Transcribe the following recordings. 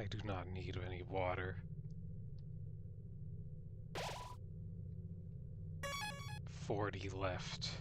I do not need any water. 40 left.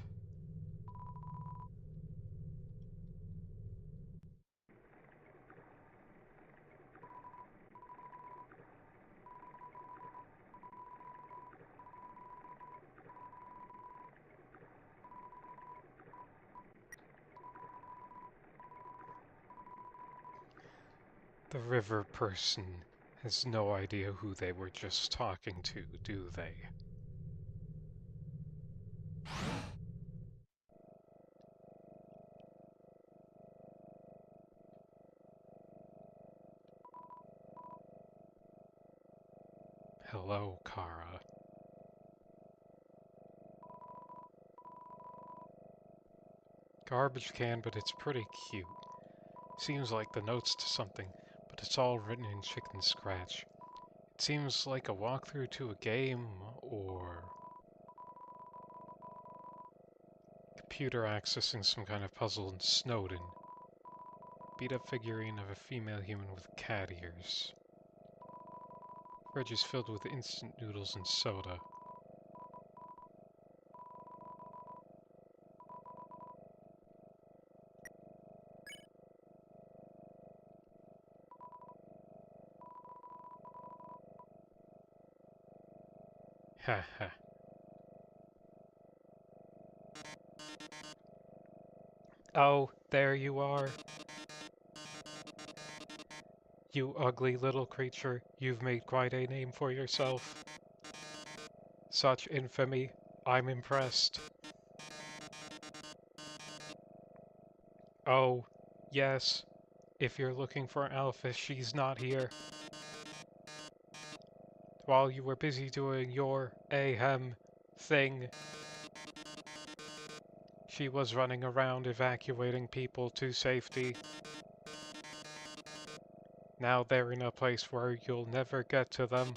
The river person has no idea who they were just talking to, do they? Hello, Kara. Garbage can, but it's pretty cute. Seems like the notes to something, but it's all written in chicken scratch. It seems like a walkthrough to a game, or computer accessing some kind of puzzle in Snowden. Beat-up figurine of a female human with cat ears. Fridge is filled with instant noodles and soda. Haha. Oh, there you are. You ugly little creature, you've made quite a name for yourself. Such infamy, I'm impressed. Oh, yes, if you're looking for Alpha, she's not here. While you were busy doing your ahem thing, she was running around evacuating people to safety. Now they're in a place where you'll never get to them.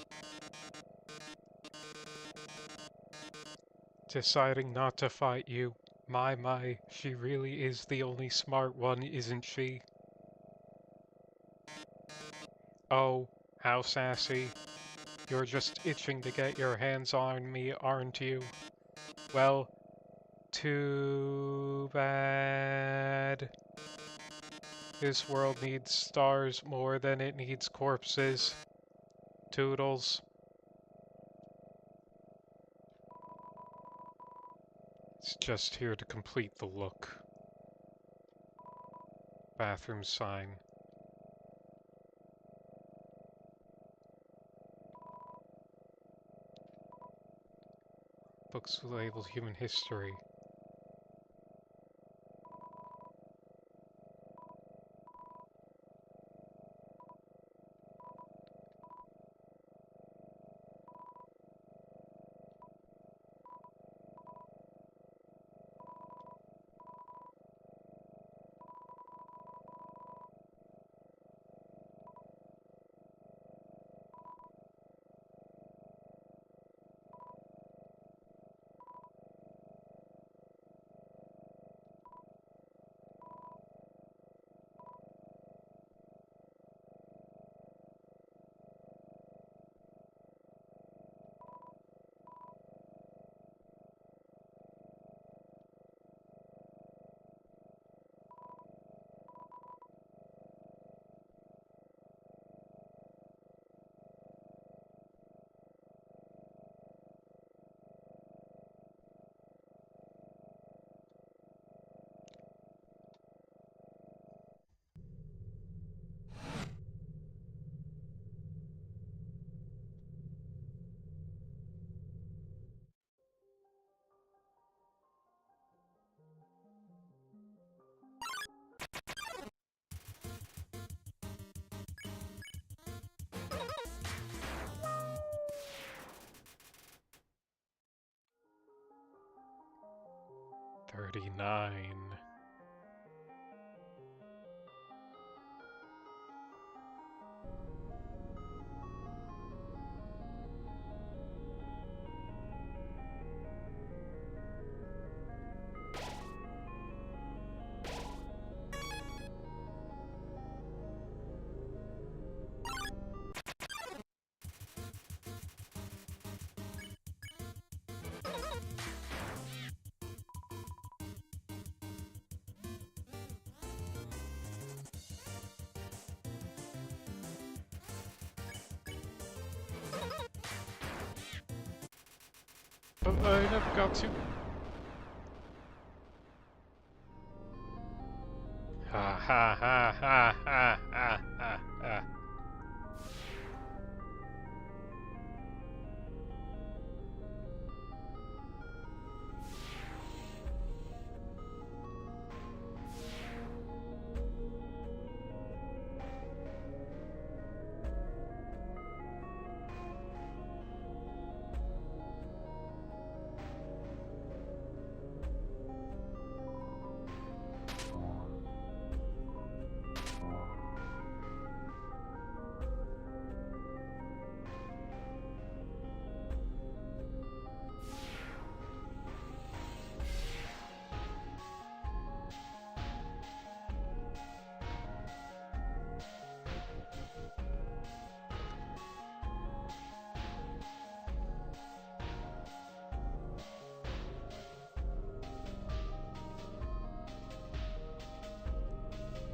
Deciding not to fight you. My, she really is the only smart one, isn't she? Oh, how sassy. You're just itching to get your hands on me, aren't you? Well, too bad. This world needs stars more than it needs corpses. Toodles. It's just here to complete the look. Bathroom sign. Books labeled human history. $39. I never got to. Ha ha ha ha ha ha ha ha.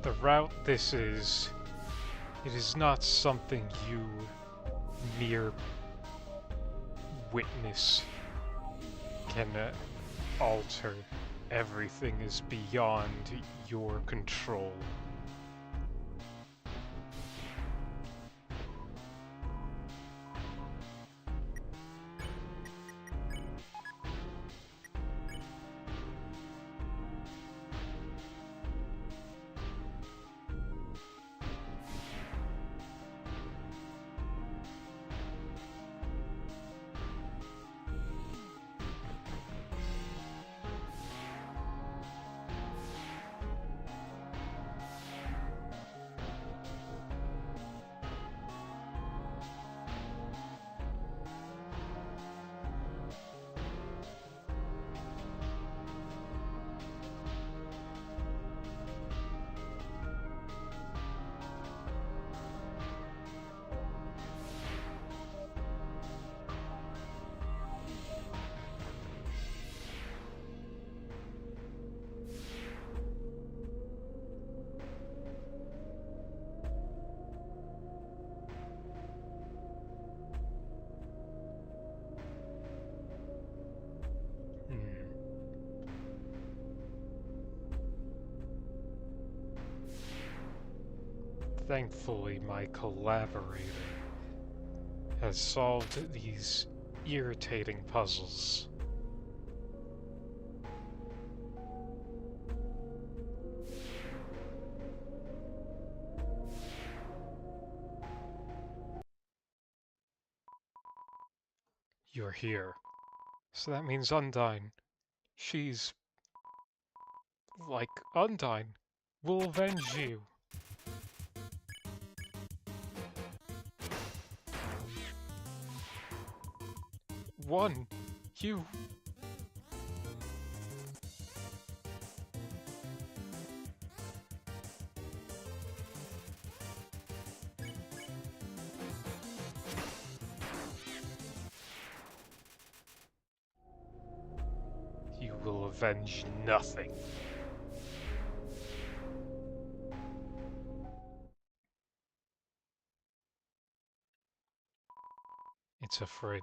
The route this is, it is not something you mere witness can alter. Everything is beyond your control. Thankfully, my collaborator has solved these irritating puzzles. You're here. So that means Undyne. She's like Undyne. Will avenge you. One. You. You will avenge nothing. It's a fridge.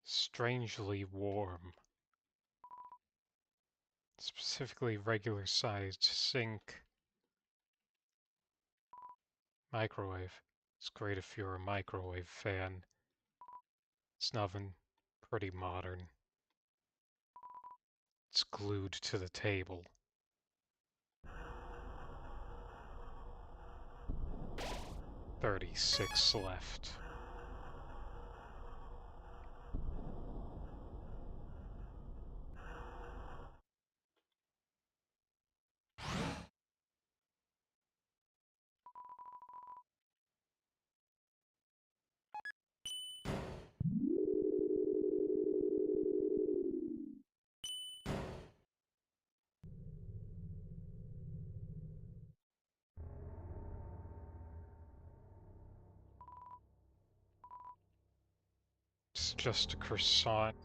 Strangely warm. Specifically regular sized sink. Microwave. It's great if you're a microwave fan. It's an oven. Pretty modern. It's glued to the table. 36 left. It's just a croissant.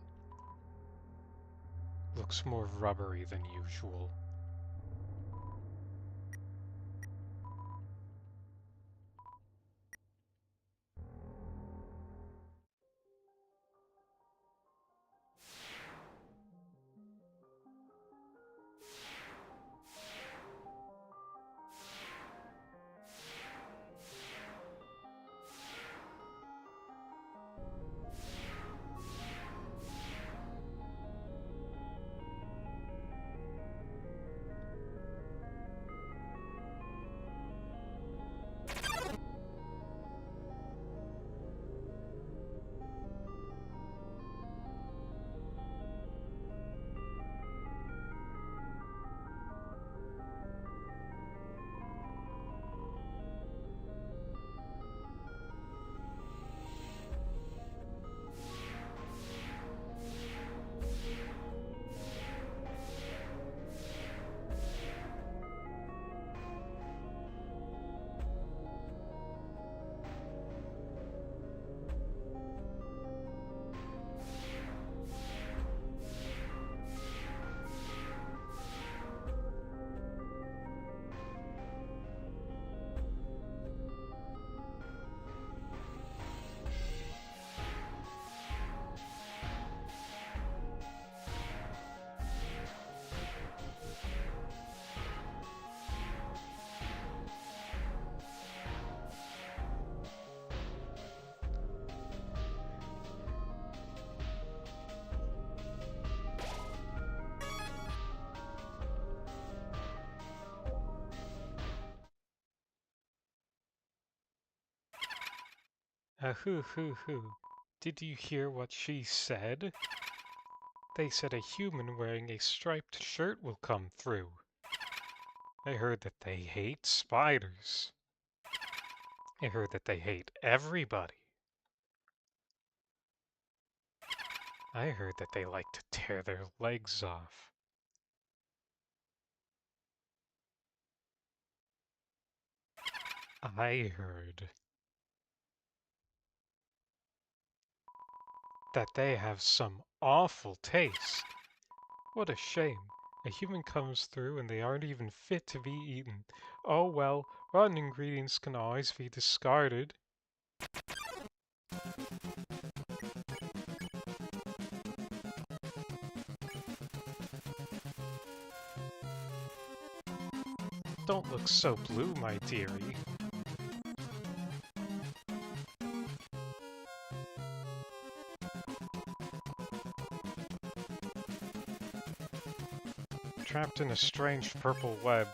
Looks more rubbery than usual. Hoo hoo hoo. Did you hear what she said? They said a human wearing a striped shirt will come through. I heard that they hate spiders. I heard that they hate everybody. I heard that they like to tear their legs off. I heard that they have some awful taste. What a shame. A human comes through and they aren't even fit to be eaten. Oh well, rotten ingredients can always be discarded. Don't look so blue, my dearie. Trapped in a strange purple web.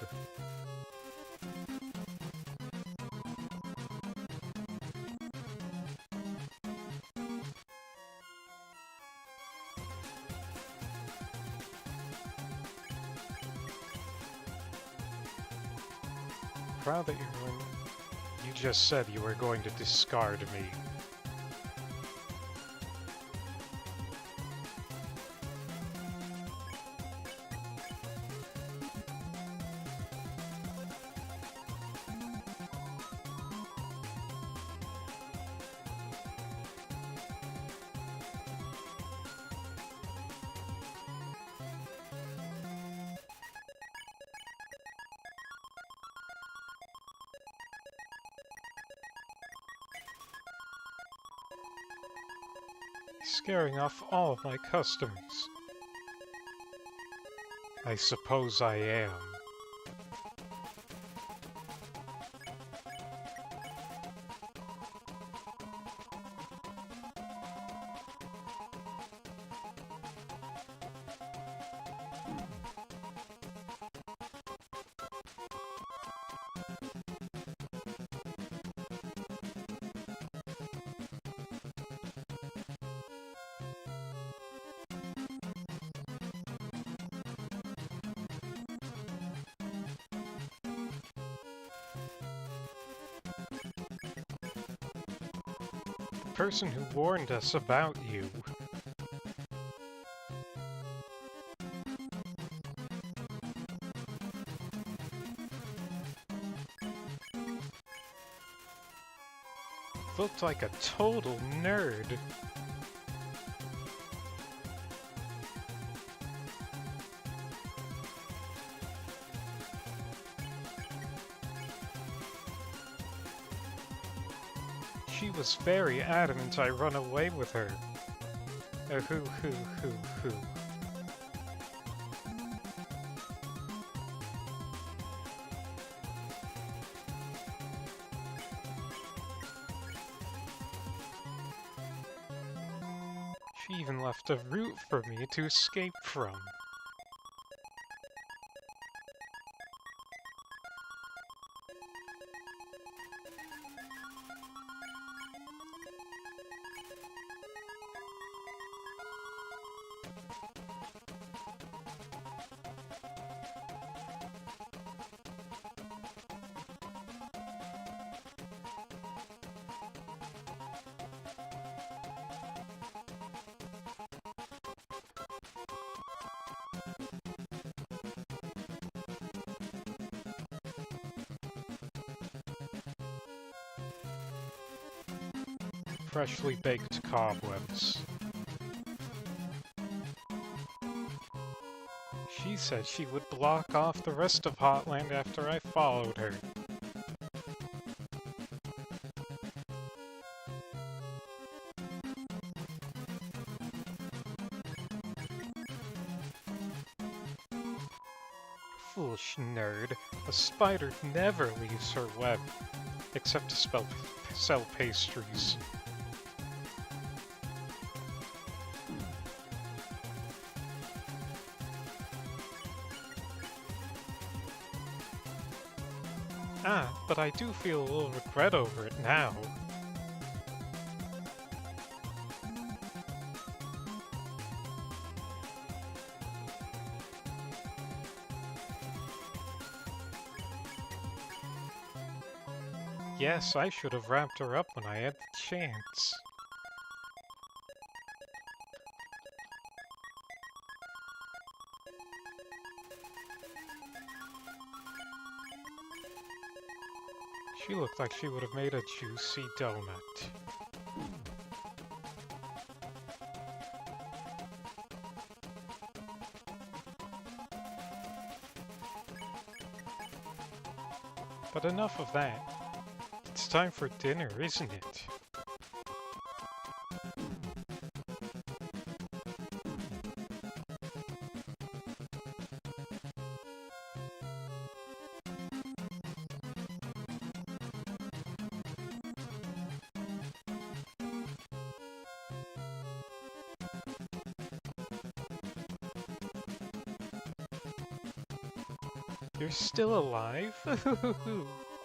Proud that you just said you were going to discard me. Scaring off all my customers. I suppose I am. The person who warned us about you. Looked like a total nerd. She was very adamant I run away with her. Hoo hoo hoo hoo. She even left a route for me to escape from. Freshly baked cobwebs. She said she would block off the rest of Hotland after I followed her. Foolish nerd. A spider never leaves her web, except to sell pastries. Ah, but I do feel a little regret over it now. Yes, I should have wrapped her up when I had the chance. She looked like she would have made a juicy donut. But enough of that. It's time for dinner, isn't it? You're still alive?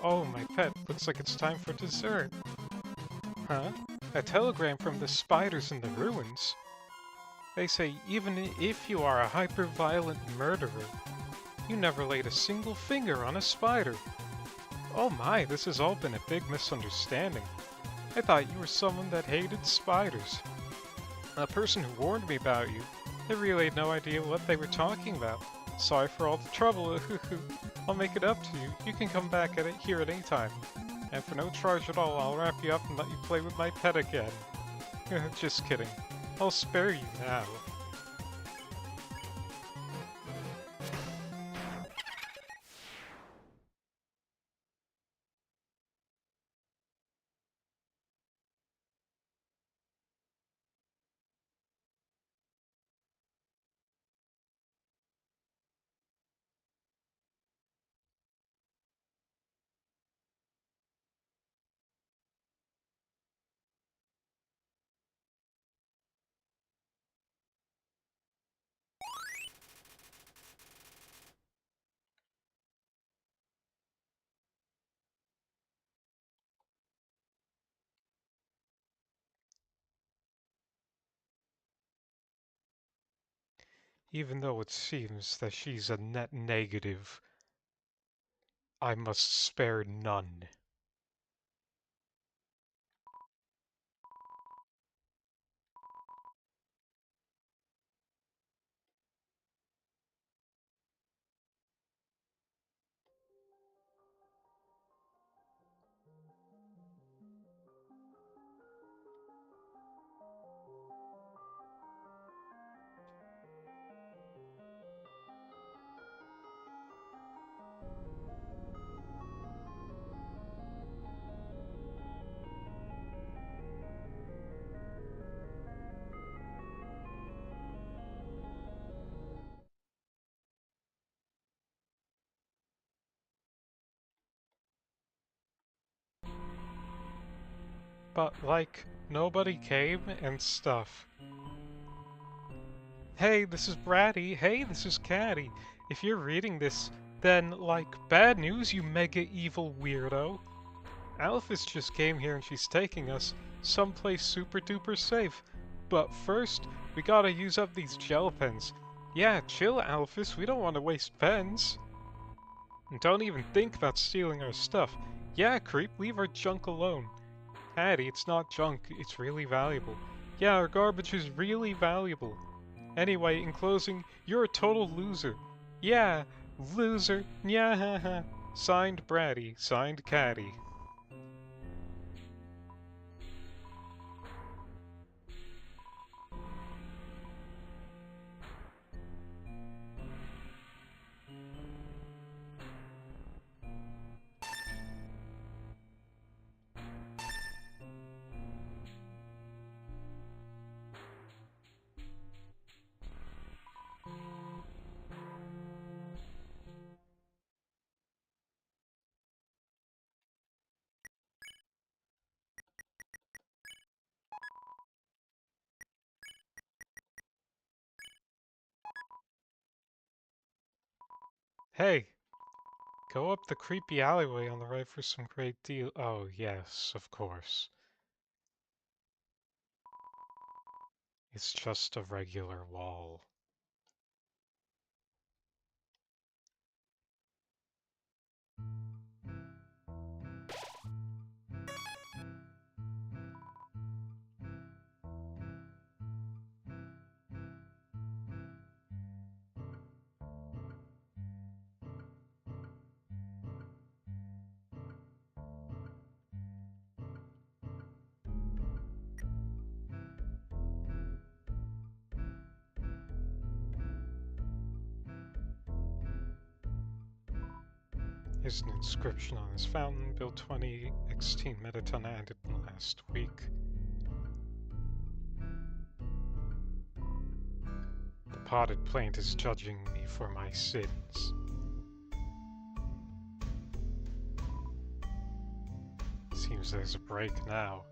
Oh, my pet, looks like it's time for dessert. Huh? A telegram from the spiders in the ruins? They say even if you are a hyper-violent murderer, you never laid a single finger on a spider. Oh my, this has all been a big misunderstanding. I thought you were someone that hated spiders. The person who warned me about you, they really had no idea what they were talking about. Sorry for all the trouble. I'll make it up to you. You can come back here at any time. And for no charge at all, I'll wrap you up and let you play with my pet again. Just kidding. I'll spare you now. Even though it seems that she's a net negative, I must spare none. But, like, nobody came and stuff. Hey, this is Bratty. Hey, this is Caddy. If you're reading this, then, like, bad news, you mega evil weirdo. Alphys just came here and she's taking us someplace super duper safe. But first, we gotta use up these gel pens. Yeah, chill, Alphys, we don't want to waste pens. And don't even think about stealing our stuff. Yeah, creep, leave our junk alone. Patty, it's not junk, it's really valuable. Yeah, our garbage is really valuable. Anyway, in closing, you're a total loser. Yeah, loser. Yeah, signed Bratty, signed Caddy. Hey, go up the creepy alleyway on the right for some great deal. Oh, yes, of course. It's just a regular wall. There's an inscription on his fountain. Built 2016 metaton added last week. The potted plant is judging me for my sins. Seems there's a break now.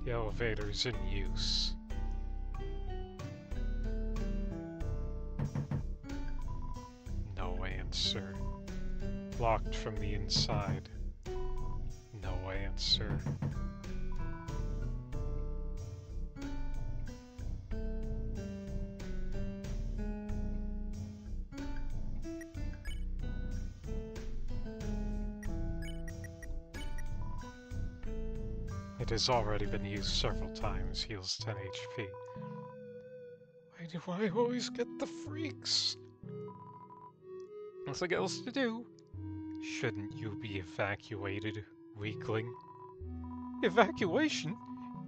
The elevator's in use. No answer. Locked from the inside. No answer. It has already been used several times, heals 10 HP. Why do I always get the freaks? Nothing else to do. Shouldn't you be evacuated, weakling? Evacuation?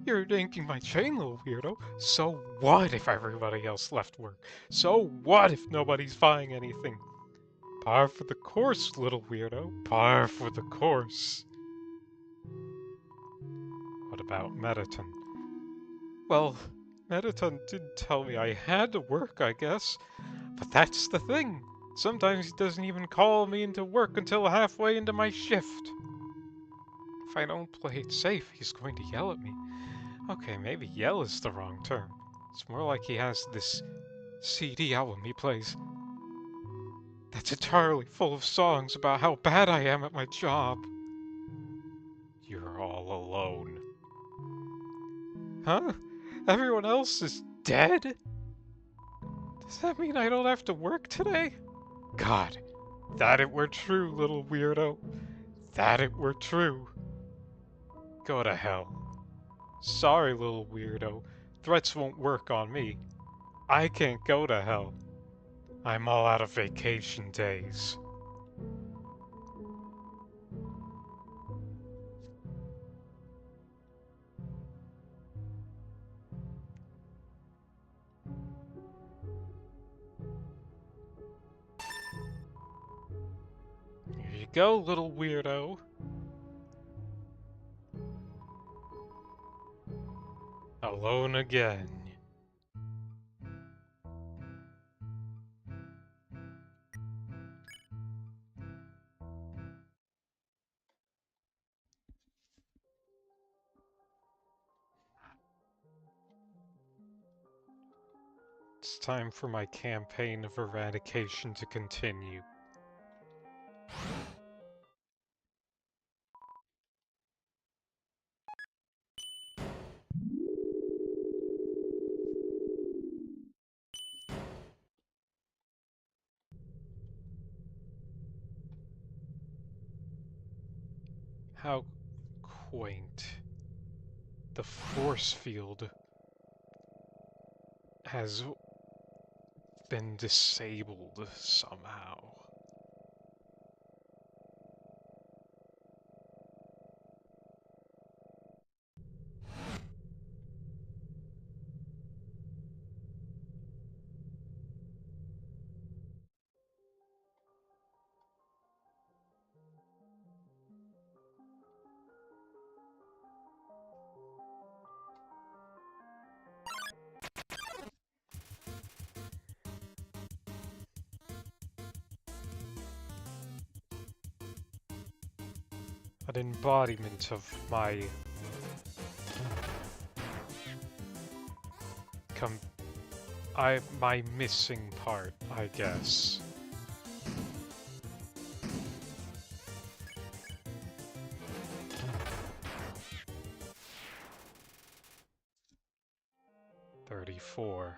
You're yanking my chain, little weirdo. So what if everybody else left work? So what if nobody's buying anything? Par for the course, little weirdo. Par for the course. What about Metaton? Well, Metaton didn't tell me I had to work, I guess. But that's the thing. Sometimes he doesn't even call me into work until halfway into my shift. If I don't play it safe, he's going to yell at me. Okay, maybe yell is the wrong term. It's more like he has this CD album he plays that's entirely full of songs about how bad I am at my job. You're all alone. Huh? Everyone else is dead? Does that mean I don't have to work today? God, that it were true, little weirdo. That it were true. Go to hell. Sorry, little weirdo. Threats won't work on me. I can't go to hell. I'm all out of vacation days. Here you go, little weirdo. Alone again. It's time for my campaign of eradication to continue. How quaint. The force field has been disabled somehow. An embodiment of my my missing part, I guess. $34.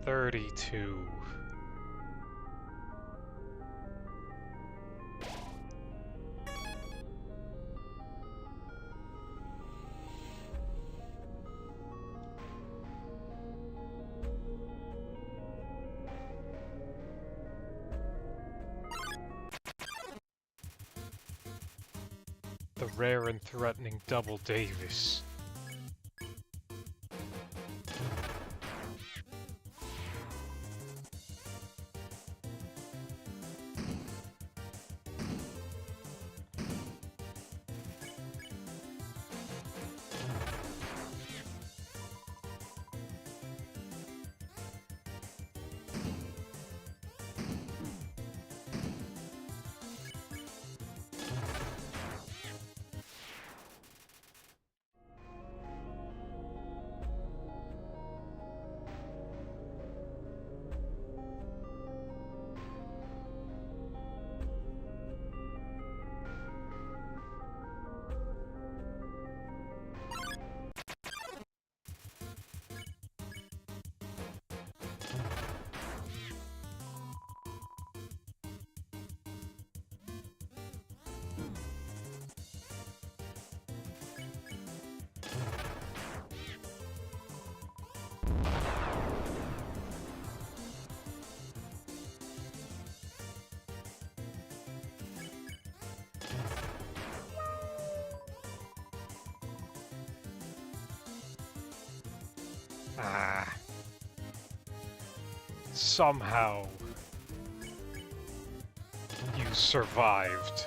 32. The rare and threatening Double Davis. Ah. Somehow you survived.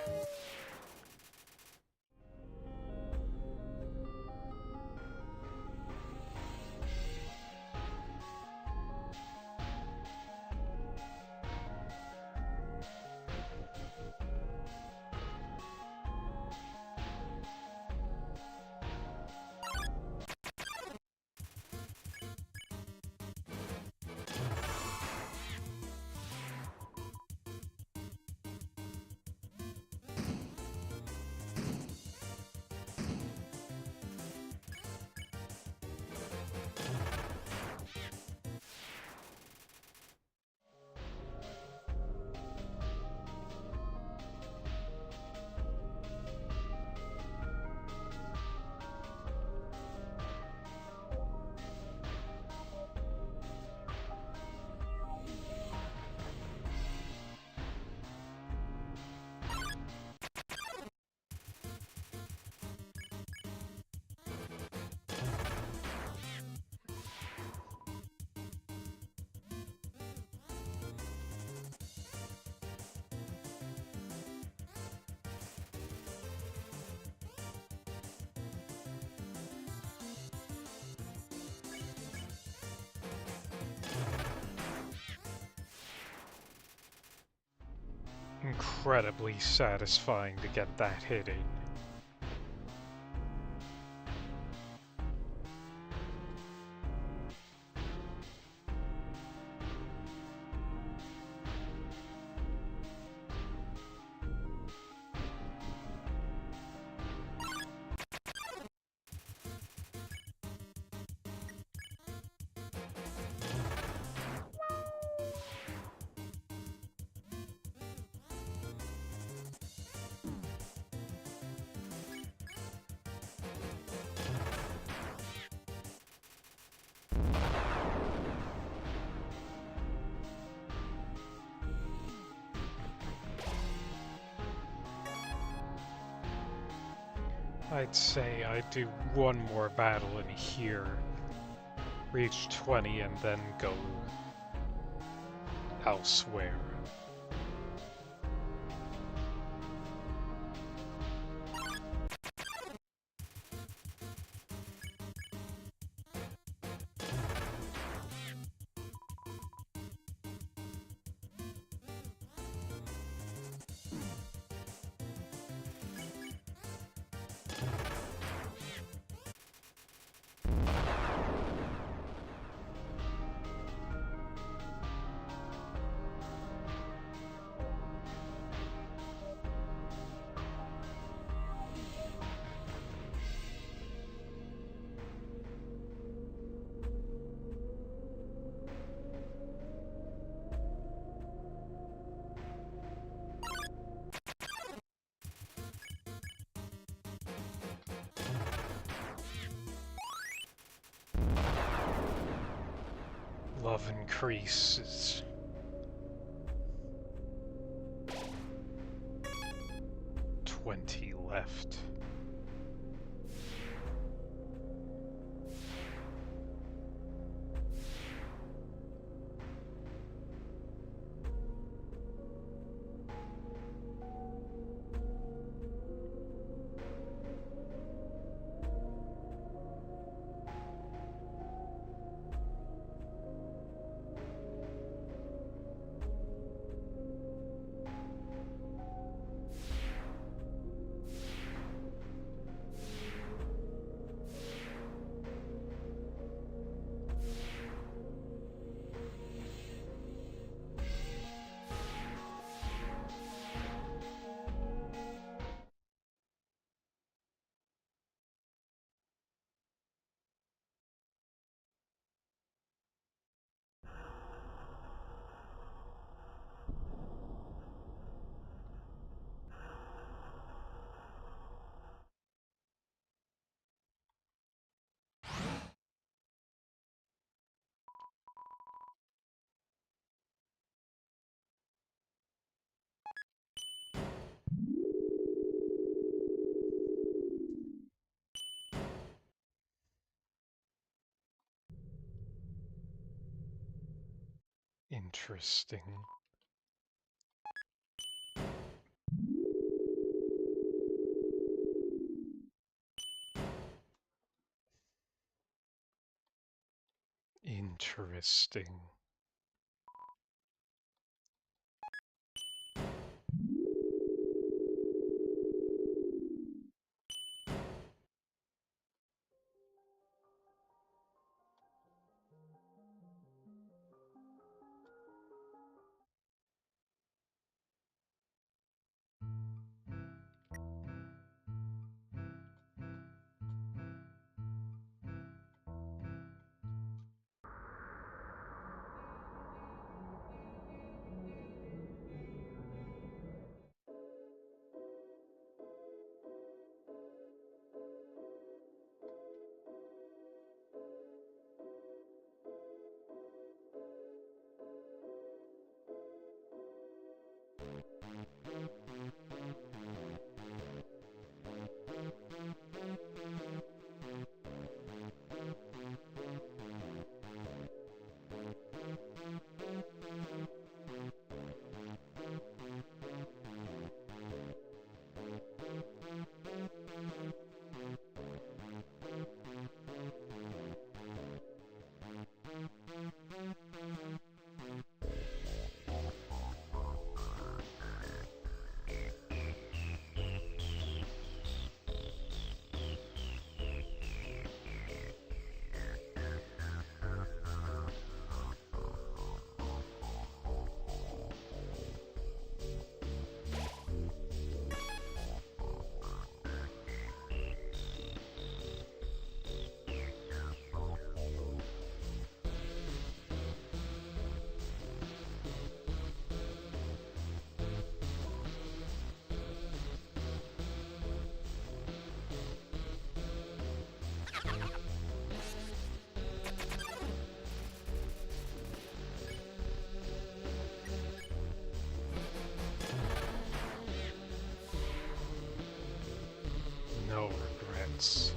Incredibly satisfying to get that hit in. I'd say I'd do one more battle in here, reach 20, and then go elsewhere. love increases. $20 left. Interesting. Interesting. No regrets.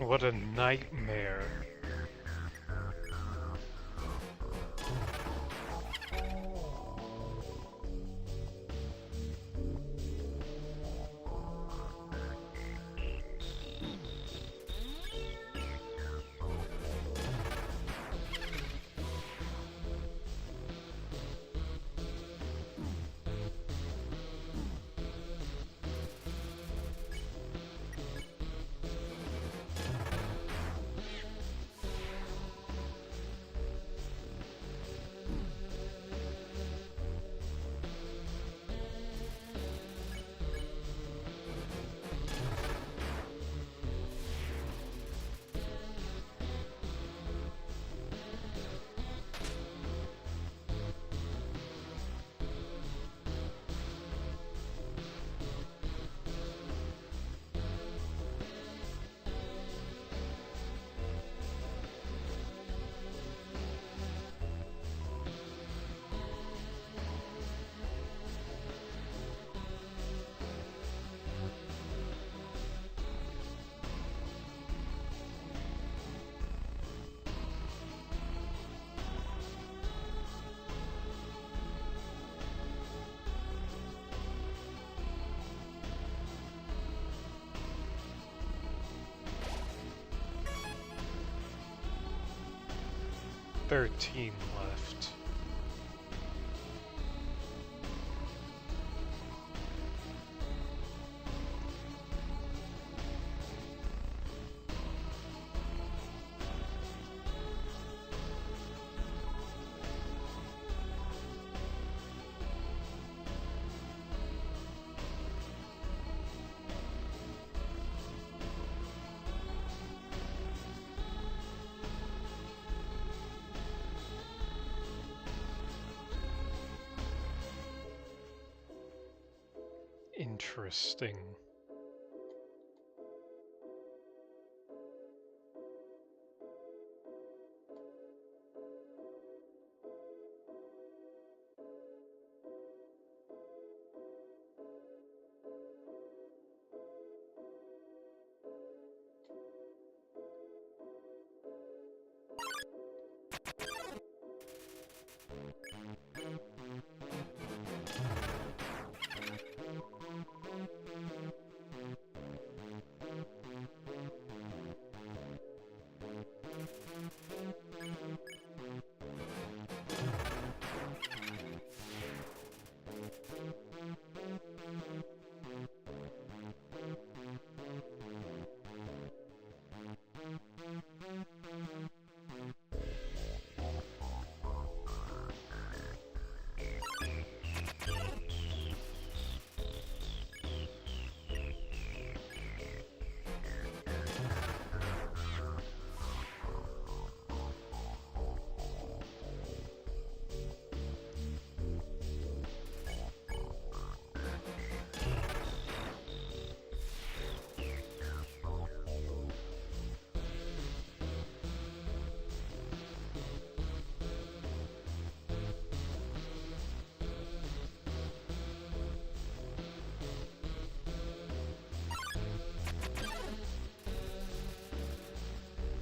What a nightmare. "13 left. Interesting.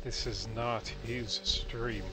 This is not his stream.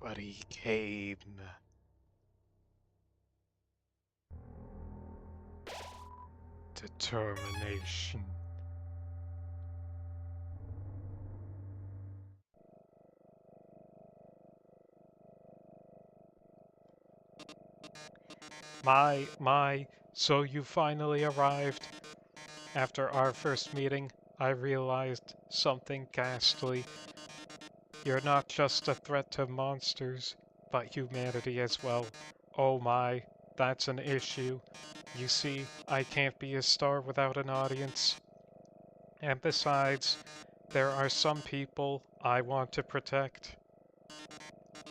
but he came. Determination. So you finally arrived. After our first meeting, I realized something ghastly. You're not just a threat to monsters, but humanity as well. Oh my, that's an issue. You see, I can't be a star without an audience. And besides, there are some people I want to protect.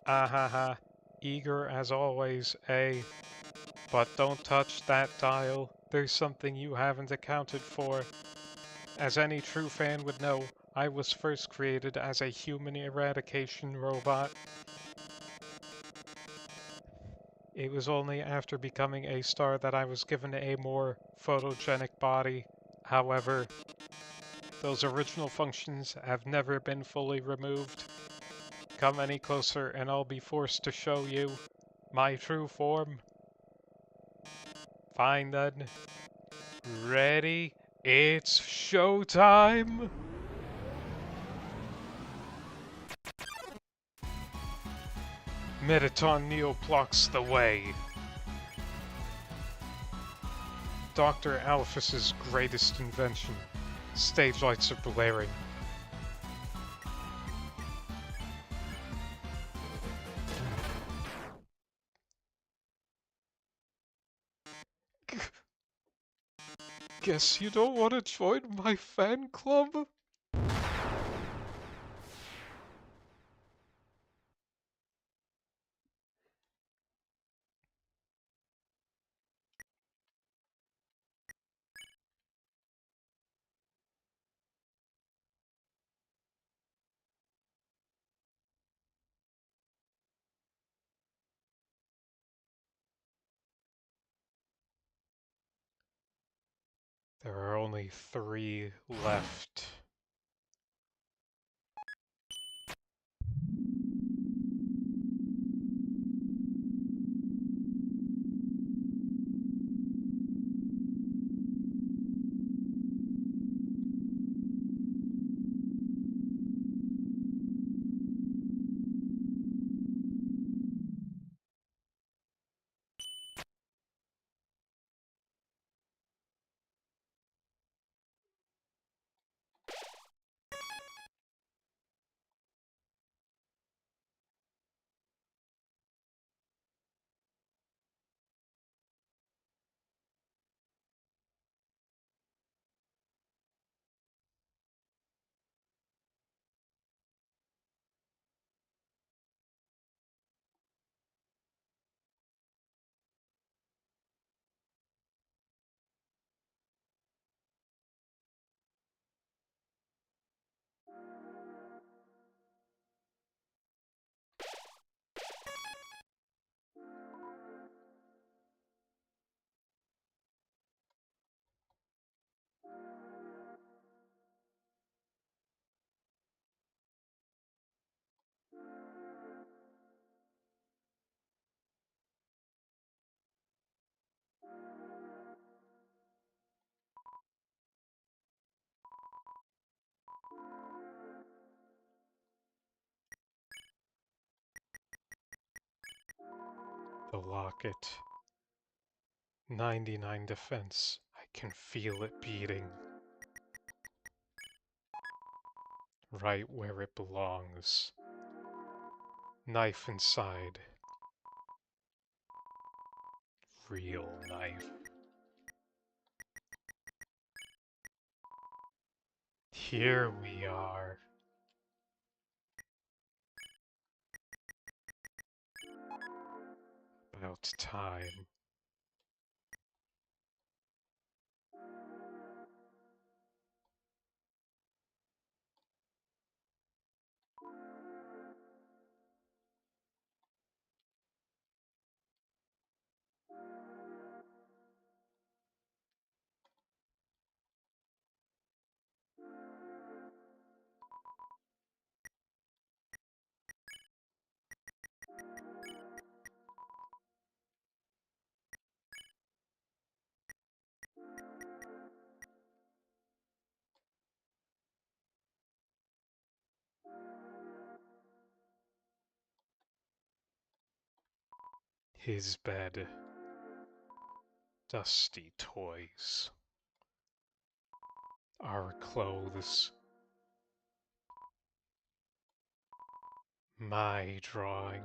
Ahaha, eager as always, eh? But don't touch that dial. There's something you haven't accounted for. As any true fan would know, I was first created as a human eradication robot. It was only after becoming a star that I was given a more photogenic body. However, those original functions have never been fully removed. Come any closer and I'll be forced to show you my true form. Fine then. Ready? It's showtime! Metaton Neo blocks the way. Dr. Alphys's greatest invention. Stage lights are blaring. Guess you don't want to join my fan club? There are only 3 left. The locket. 99 defense. I can feel it beating. Right where it belongs. Knife inside. Real knife. Here we are. About time. His bed. Dusty toys. Our clothes. My drawing.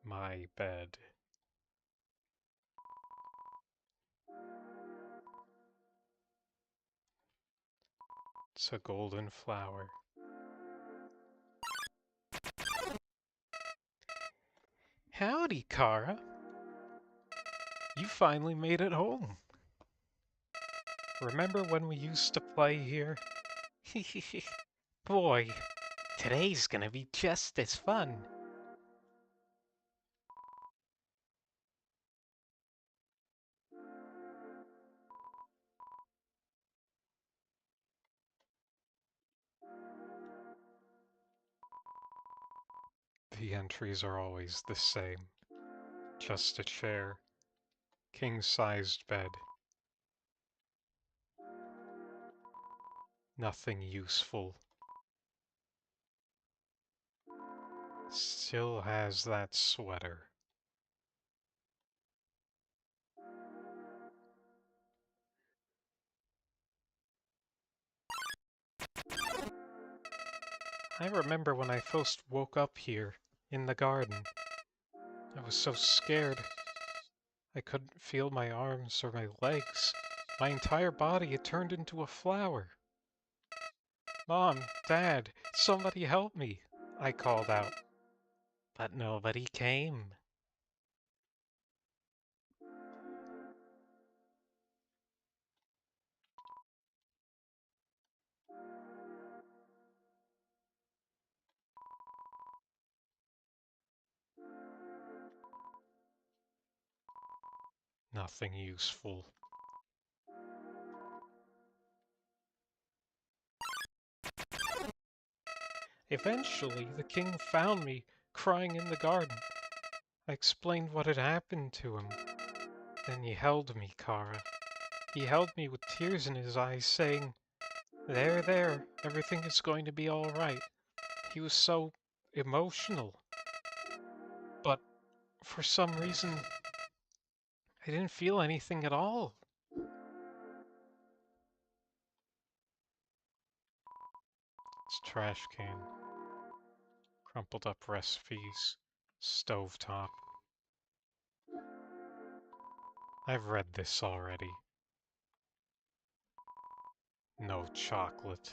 My bed. It's a golden flower. Howdy, Kara. You finally made it home. Remember when we used to play here? Boy, today's gonna be just as fun. The entries are always the same. Just a chair. King-sized bed. Nothing useful. Still has that sweater. I remember when I first woke up here, in the garden. I was so scared. I couldn't feel my arms or my legs. My entire body had turned into a flower. Mom, Dad, somebody help me, I called out. But nobody came. Nothing useful. Eventually, the king found me, crying in the garden. I explained what had happened to him. Then he held me, Kara. He held me with tears in his eyes, saying, there, everything is going to be all right. He was so emotional. But for some reason, I didn't feel anything at all. It's a trash can. Crumpled up recipes. Stovetop. I've read this already. No chocolate.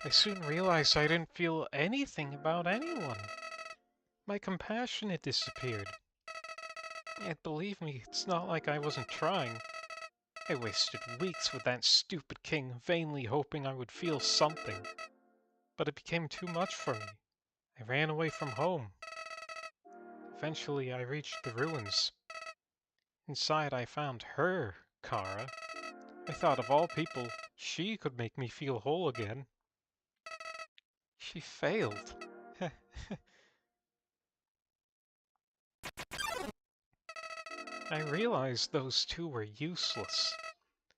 I soon realized I didn't feel anything about anyone. My compassion had disappeared. Yet believe me, it's not like I wasn't trying. I wasted weeks with that stupid king, vainly hoping I would feel something. But it became too much for me. I ran away from home. Eventually, I reached the ruins. Inside, I found her, Kara. I thought of all people, she could make me feel whole again. She failed. I realized those two were useless.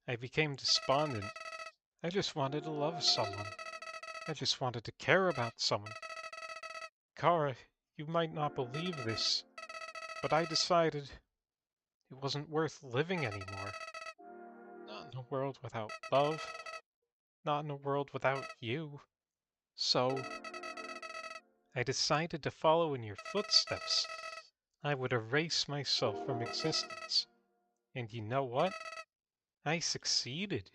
I became despondent. I just wanted to love someone. I just wanted to care about someone. Kara, you might not believe this, but I decided it wasn't worth living anymore. Not in a world without love. Not in a world without you. So, I decided to follow in your footsteps. I would erase myself from existence. And you know what? I succeeded.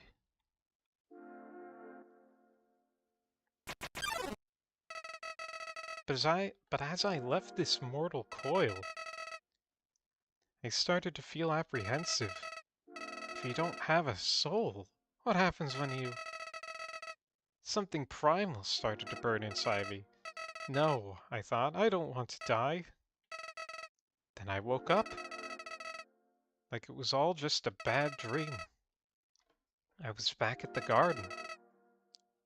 But as I left this mortal coil, I started to feel apprehensive. If you don't have a soul, what happens when you... Something primal started to burn inside me. No, I thought, I don't want to die. Then I woke up. Like it was all just a bad dream. I was back at the garden.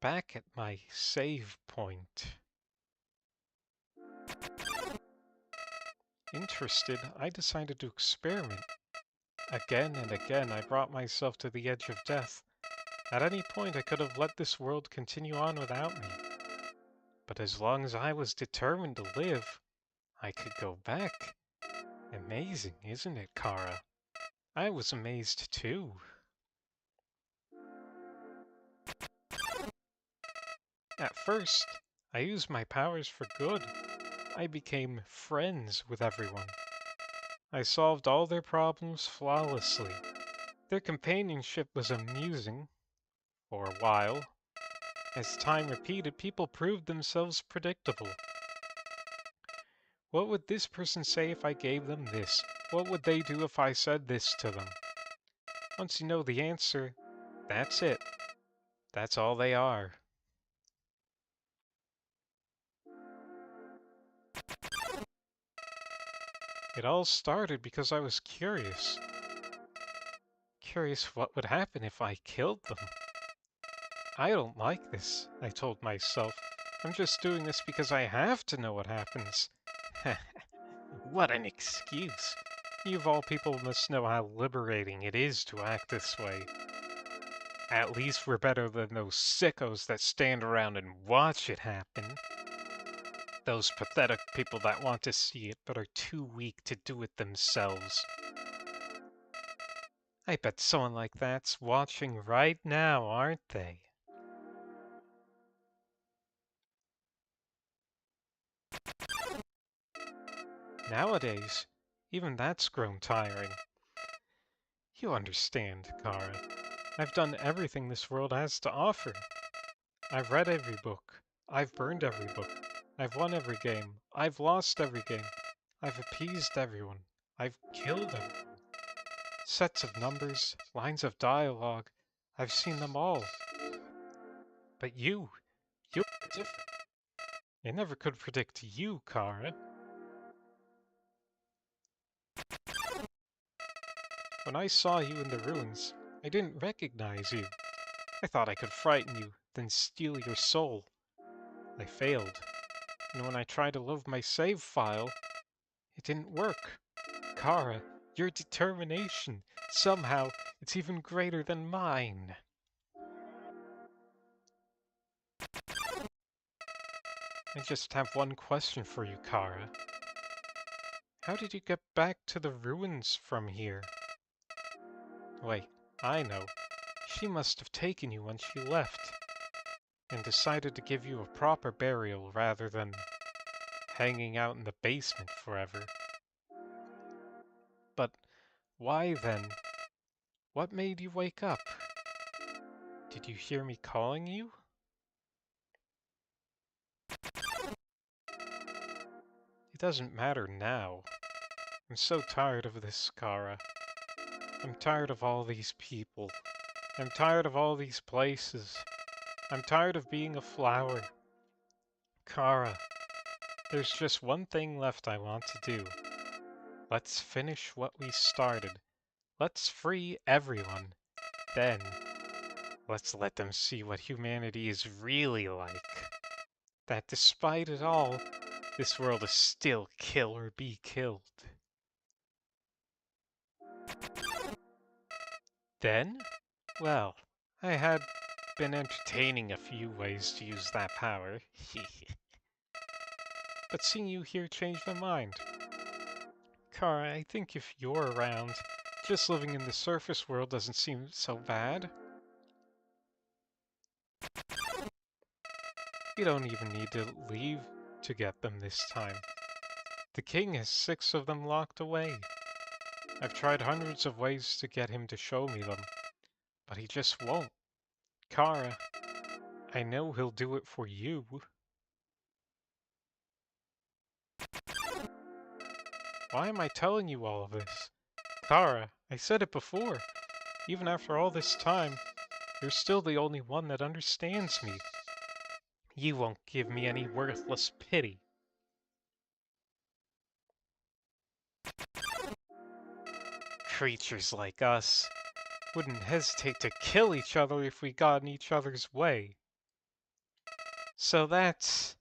Back at my save point. Interested, I decided to experiment. Again and again, I brought myself to the edge of death. At any point, I could have let this world continue on without me. But as long as I was determined to live, I could go back. Amazing, isn't it, Kara? I was amazed too. At first, I used my powers for good. I became friends with everyone. I solved all their problems flawlessly. Their companionship was amusing, for a while. As time repeated, people proved themselves predictable. What would this person say if I gave them this? What would they do if I said this to them? Once you know the answer, that's it. That's all they are. It all started because I was curious. Curious what would happen if I killed them. I don't like this, I told myself. I'm just doing this because I have to know what happens. What an excuse. You of all people must know how liberating it is to act this way. At least we're better than those sickos that stand around and watch it happen. Those pathetic people that want to see it but are too weak to do it themselves. I bet someone like that's watching right now, aren't they? Nowadays, even that's grown tiring. You understand, Kara. I've done everything this world has to offer. I've read every book. I've burned every book. I've won every game. I've lost every game. I've appeased everyone. I've killed everyone. Sets of numbers, lines of dialogue. I've seen them all. But you're different. I never could predict you, Kara. When I saw you in the ruins, I didn't recognize you. I thought I could frighten you, then steal your soul. I failed. And when I tried to load my save file, it didn't work. Kara, your determination, somehow, it's even greater than mine. I just have one question for you, Kara. How did you get back to the ruins from here? Wait, I know. She must have taken you when she left, and decided to give you a proper burial rather than hanging out in the basement forever. But why then? What made you wake up? Did you hear me calling you? It doesn't matter now. I'm so tired of this, Kara. I'm tired of all these people. I'm tired of all these places. I'm tired of being a flower. Kara, there's just one thing left I want to do. Let's finish what we started. Let's free everyone. Then, let's let them see what humanity is really like. That despite it all, this world is still kill or be killed. Then? Well, I had been entertaining a few ways to use that power. But seeing you here changed my mind. Kara, I think if you're around, just living in the surface world doesn't seem so bad. You don't even need to leave to get them this time. The king has 6 of them locked away. I've tried hundreds of ways to get him to show me them, but he just won't. Kara, I know he'll do it for you. Why am I telling you all of this? Kara, I said it before. Even after all this time, you're still the only one that understands me. You won't give me any worthless pity. Creatures like us wouldn't hesitate to kill each other if we got in each other's way. So that's...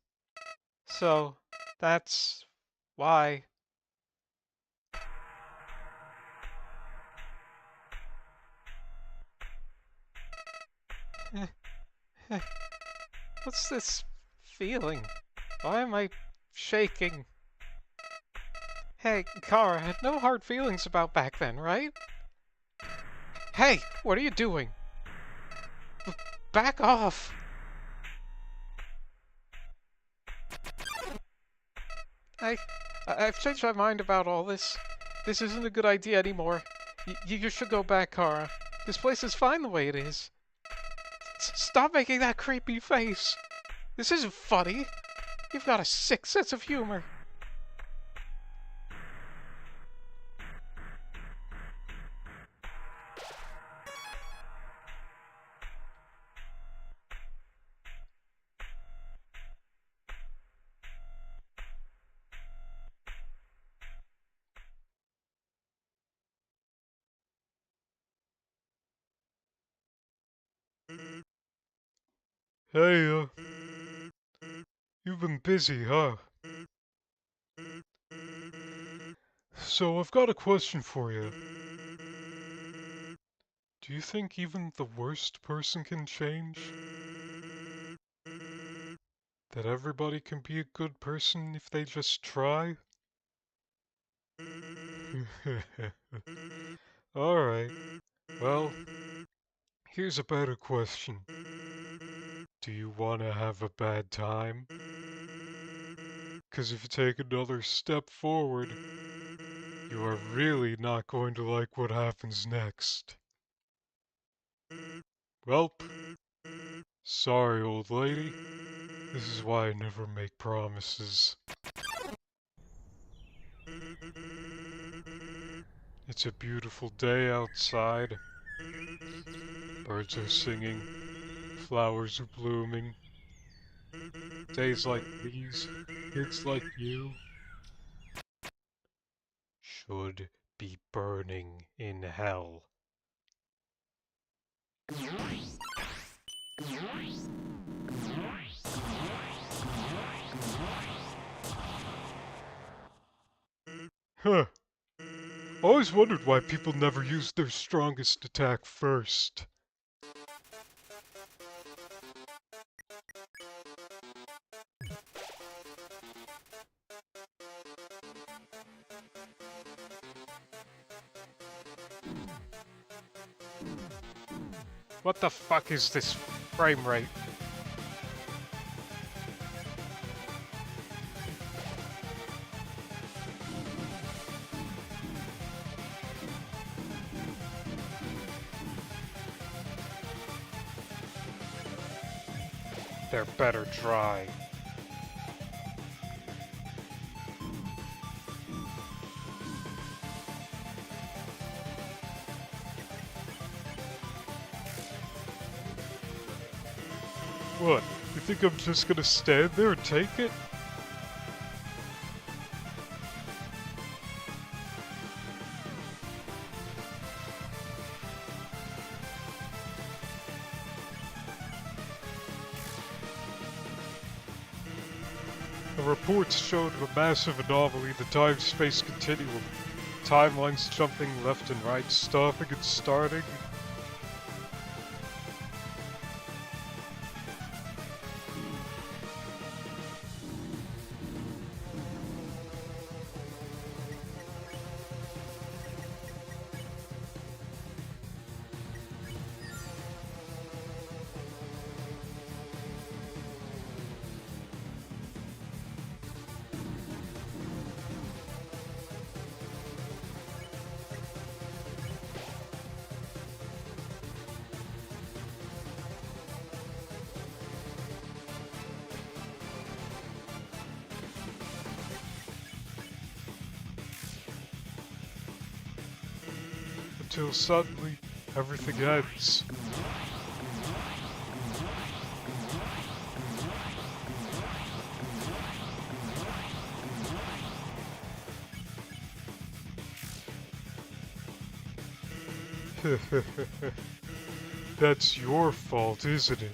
So, that's... why... What's this feeling? Why am I shaking? Hey, Kara had no hard feelings about back then, right? Hey, what are you doing? Back off! I've changed my mind about all this. This isn't a good idea anymore. You should go back, Kara. This place is fine the way it is. Stop making that creepy face. This isn't funny. You've got a sick sense of humor. Hey, you've been busy, huh? So I've got a question for you. Do you think even the worst person can change? That everybody can be a good person if they just try? Alright, well, here's a better question. Do you want to have a bad time? 'Cause if you take another step forward, you are really not going to like what happens next. Welp, sorry, old lady. This is why I never make promises. It's a beautiful day outside. Birds are singing. Flowers are blooming. Days like these, kids like you should be burning in hell. Huh. Always wondered why people never used their strongest attack first. What the fuck is this frame rate? They're better dry. What? You think I'm just gonna stand there and take it? The reports showed a massive anomaly in the time-space continuum. Timelines jumping left and right, stopping and starting. Until suddenly, everything ends. That's your fault, isn't it?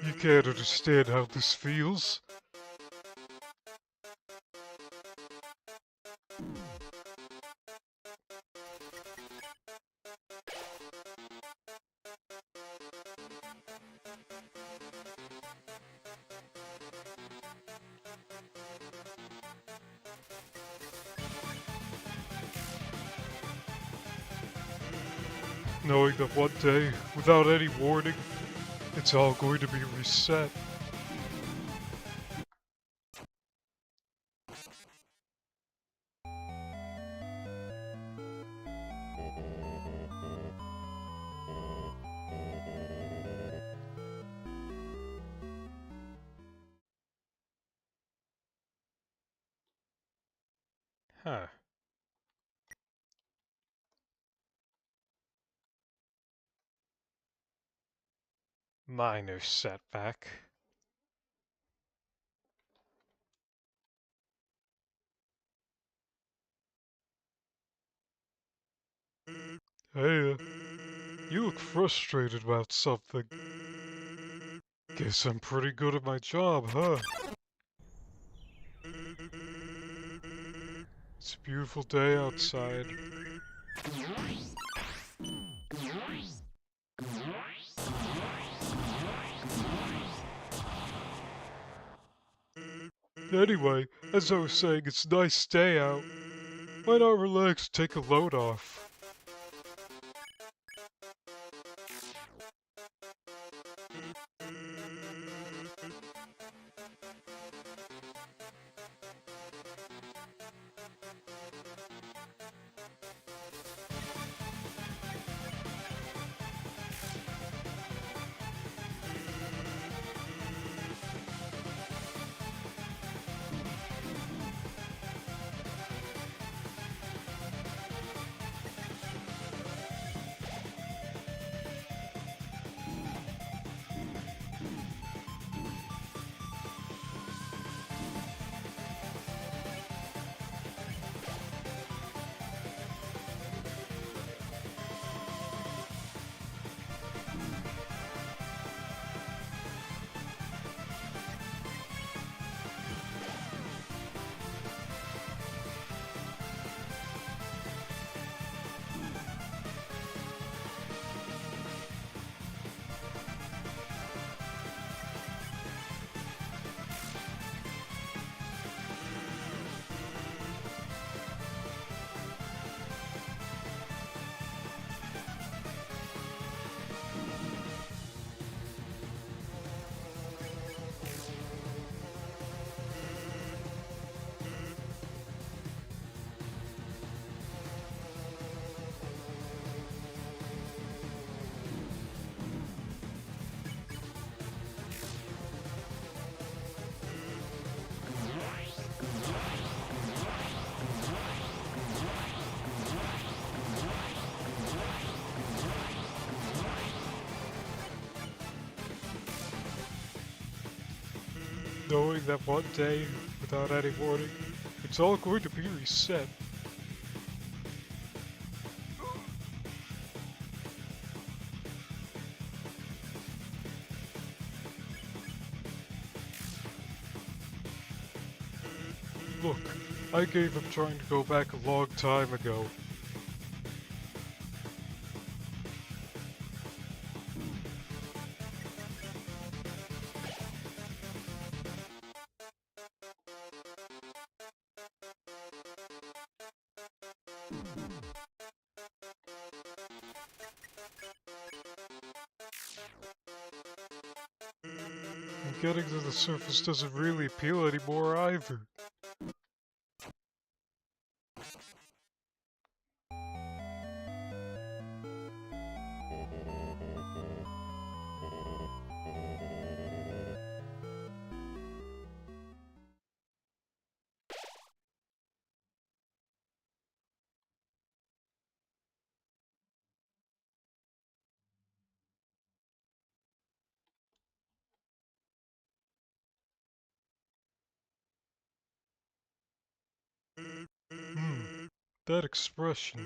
You can't understand how this feels. Knowing that one day, without any warning, it's all going to be reset. Huh. Minor setback. Hey, you look frustrated about something. Guess I'm pretty good at my job, huh? It's a beautiful day outside. Anyway, as I was saying, it's a nice day out. Why not relax, take a load off? Knowing that one day, without any warning, it's all going to be reset. Look, I gave up trying to go back a long time ago. And getting to the surface doesn't really appeal anymore either. Hmm, that expression.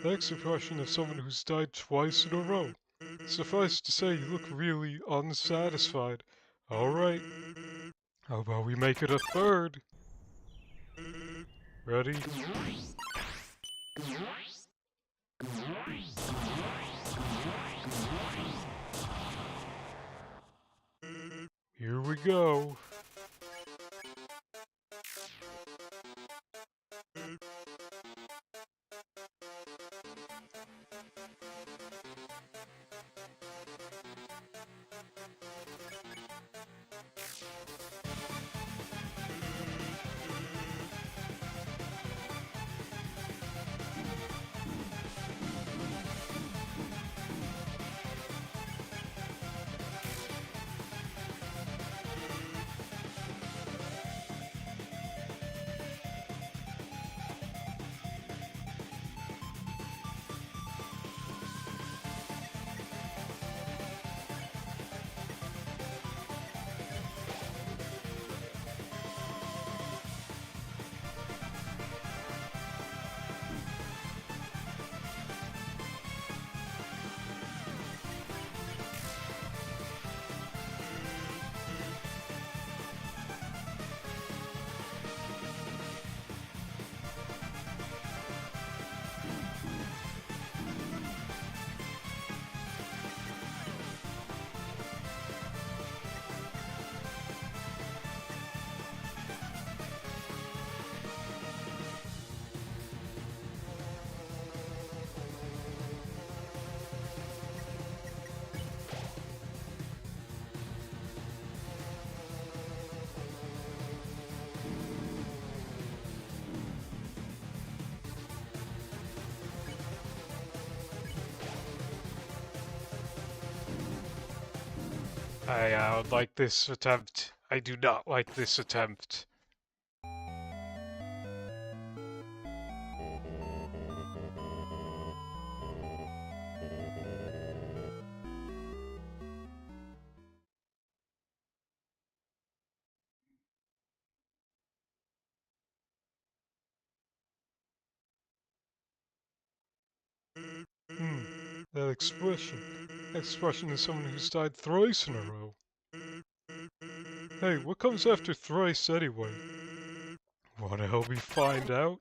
That's the expression of someone who's died twice in a row. Suffice to say, you look really unsatisfied. Alright, how about we make it a third? Ready? Here we go. I would like this attempt. I do not like this attempt. That expression. Expression is someone who's died thrice in a row. Hey, what comes after thrice anyway? Wanna help me find out?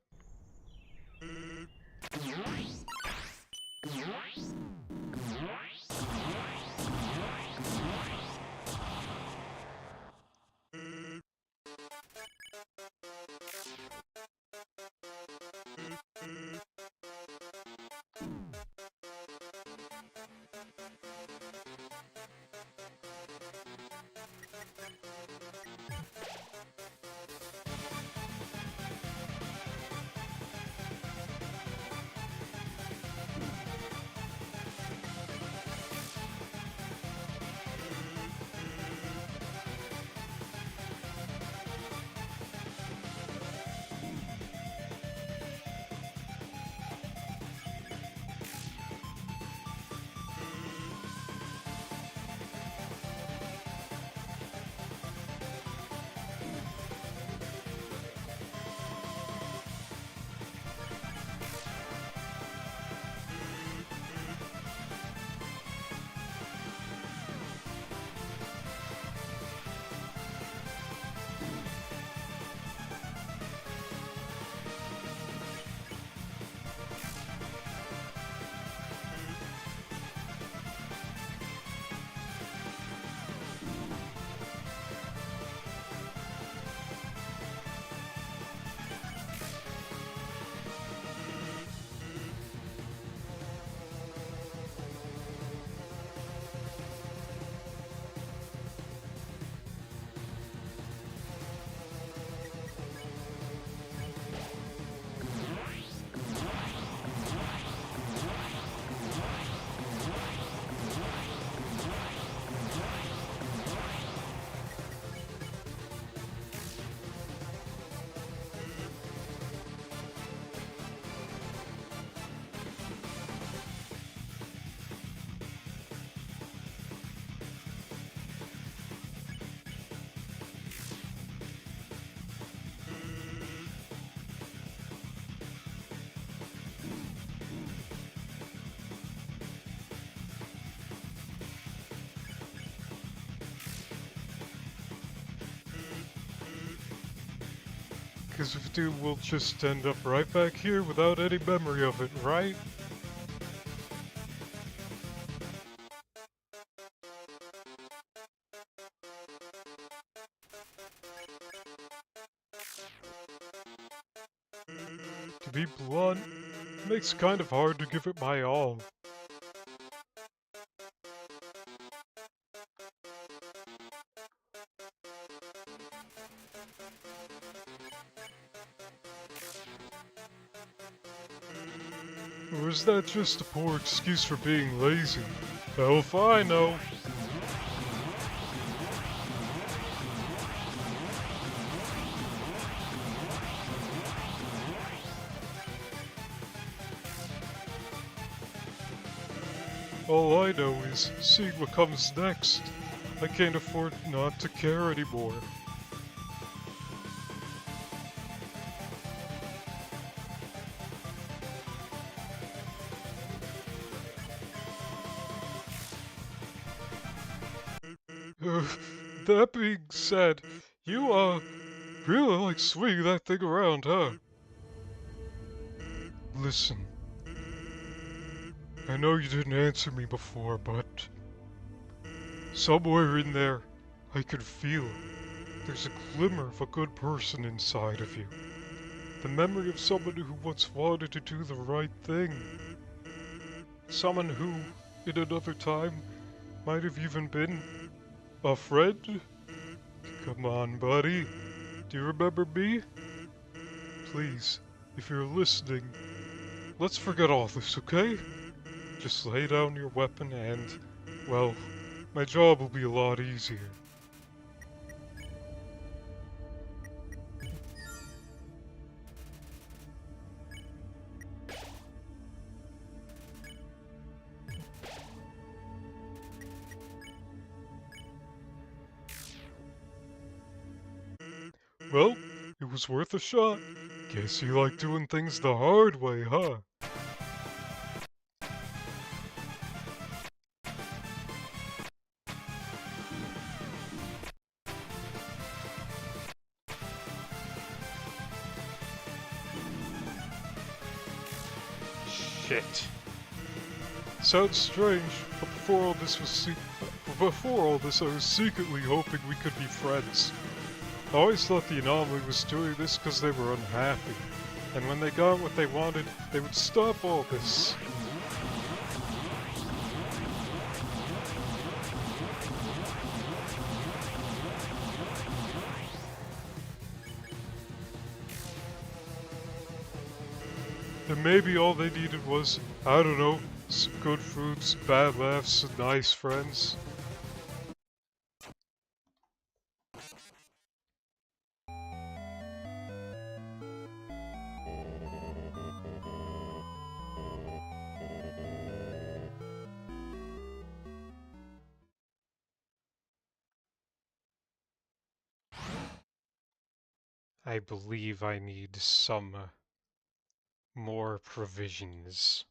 Because if we do, we'll just end up right back here without any memory of it, right? To be blunt, it makes it kind of hard to give it my all. Or is that just a poor excuse for being lazy? Hell if I know. All I know is seeing what comes next. I can't afford not to care anymore. That being said, you, really like swinging that thing around, huh? Listen, I know you didn't answer me before, but somewhere in there, I could feel there's a glimmer of a good person inside of you. The memory of someone who once wanted to do the right thing. Someone who, in another time, might have even been a friend? Come on, buddy. Do you remember me? Please, if you're listening, let's forget all this, okay? Just lay down your weapon and, well, my job will be a lot easier. Well, it was worth a shot. Guess you like doing things the hard way, huh? Shit. Sounds strange, but before all this, I was secretly hoping we could be friends. I always thought the anomaly was doing this because they were unhappy, and when they got what they wanted, they would stop all this. And maybe all they needed was, I don't know, some good food, some bad laughs, and nice friends. I believe I need some more provisions.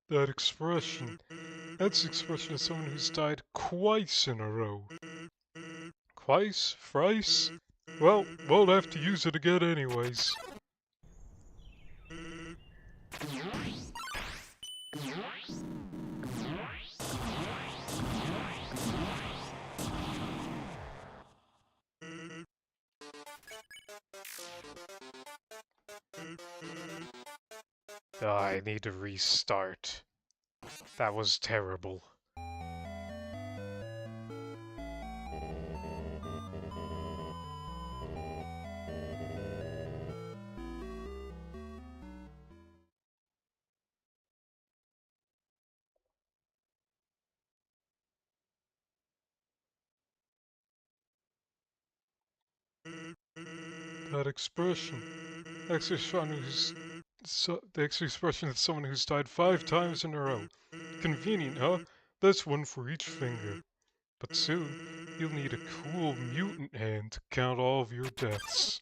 That expression. That's the expression of someone who's died twice in a row. Twice? Thrice? Well, won't have to use it again anyways. I need to restart. That was terrible. That expression. That's the expression of someone who's died 5 times in a row. Convenient, huh? That's one for each finger. But soon, you'll need a cool mutant hand to count all of your deaths.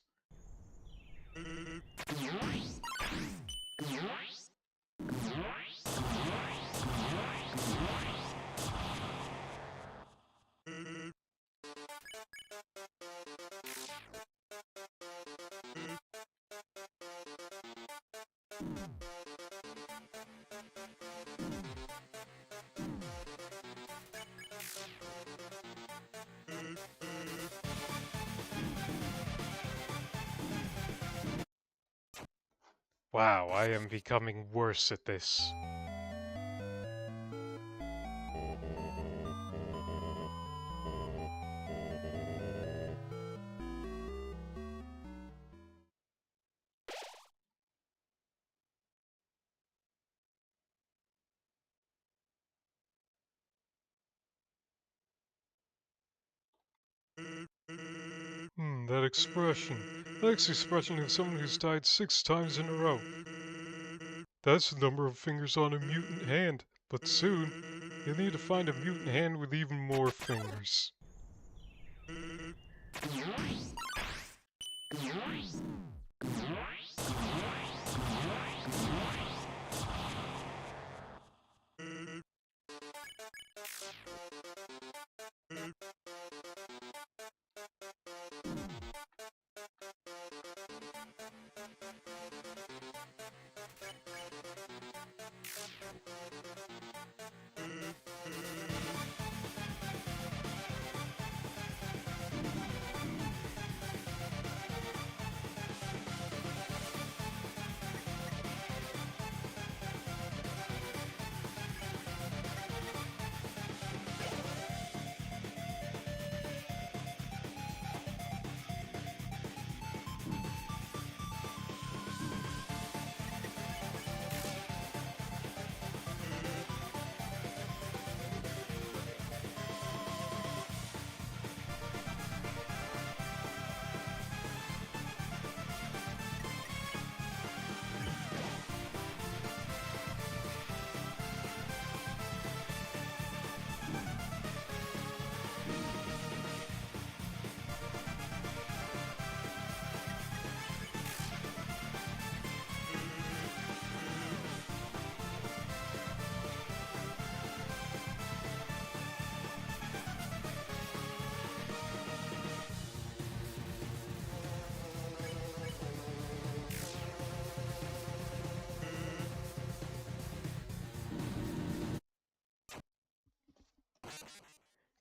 Wow, I am becoming worse at this. That expression. That's the expression of someone who's died 6 times in a row. That's the number of fingers on a mutant hand. But soon, you'll need to find a mutant hand with even more fingers.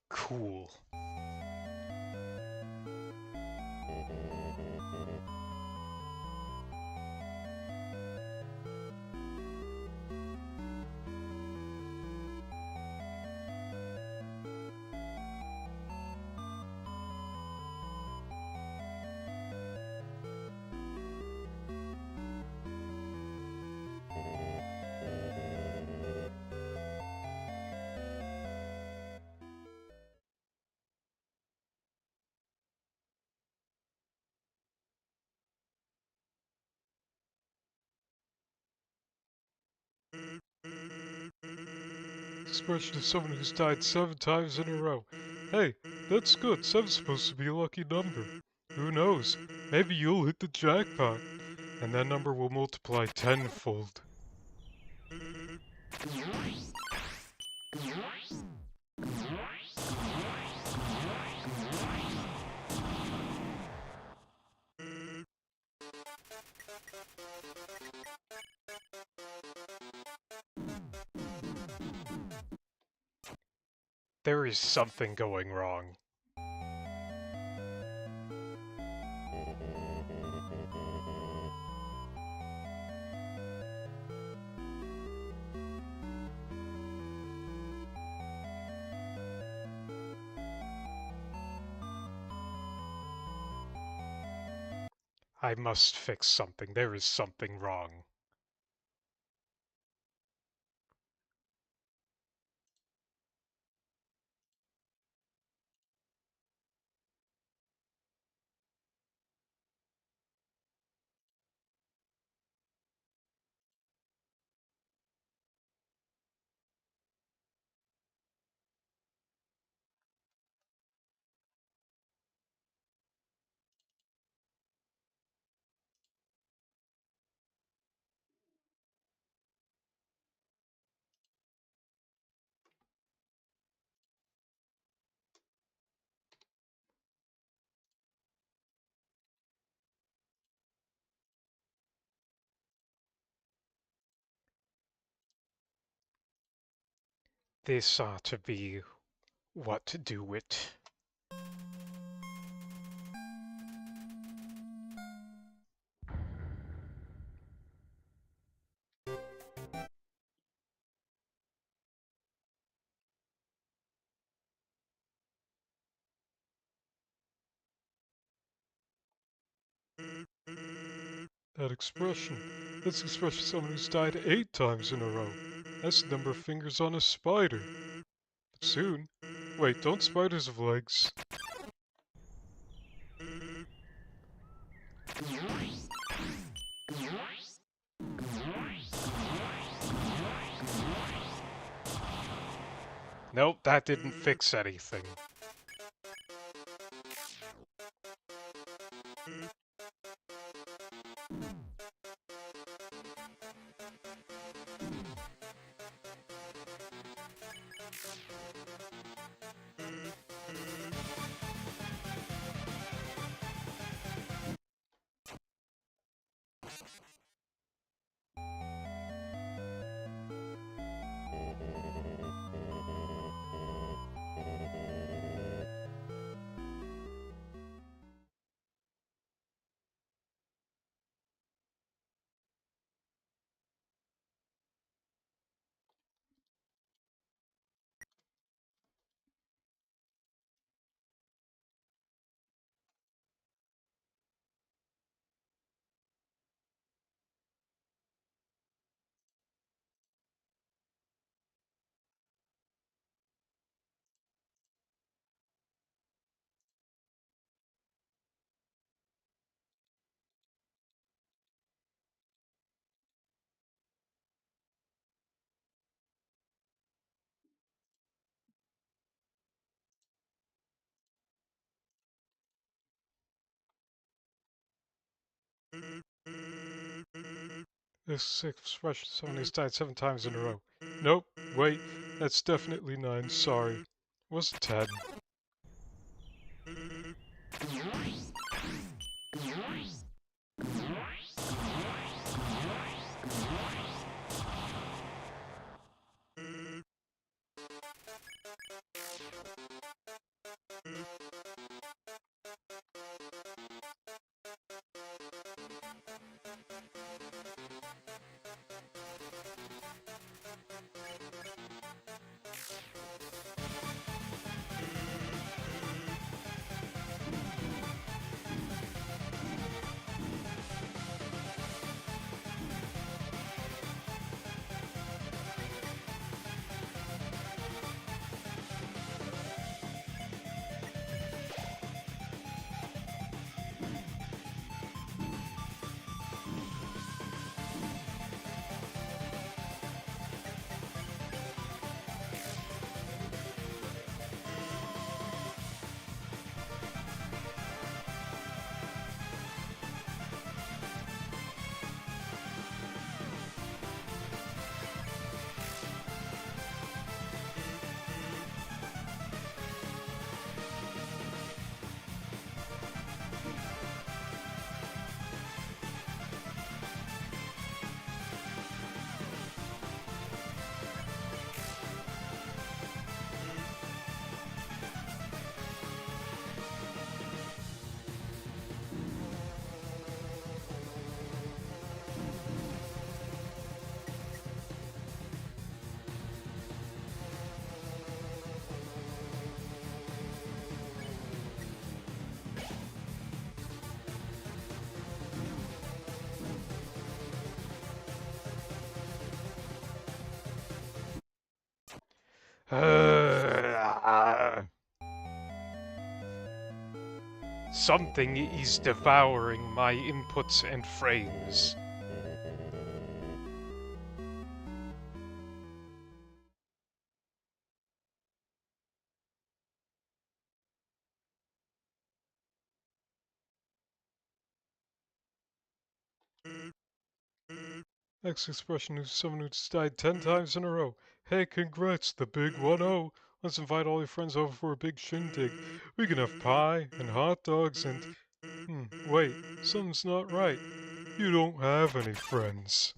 Cool. Expression of someone who's died 7 times in a row. Hey, that's good. 7's supposed to be a lucky number. Who knows? Maybe you'll hit the jackpot, and that number will multiply tenfold. There is something going wrong. I must fix something. There is something wrong. This ought to be what to do it. That expression. That's the expression of someone who's died 8 times in a row. That's the number of fingers on a spider. But soon... Wait, don't spiders have legs? Nope, that didn't fix anything. This expression someone who's died 7 times in a row. Nope, wait, that's definitely 9, sorry. It wasn't 10. Something is devouring my inputs and frames. X expression is someone who's died 10 times in a row. Hey, congrats, the big 1-0. Let's invite all your friends over for a big shindig. We can have pie and hot dogs and... wait, something's not right. You don't have any friends.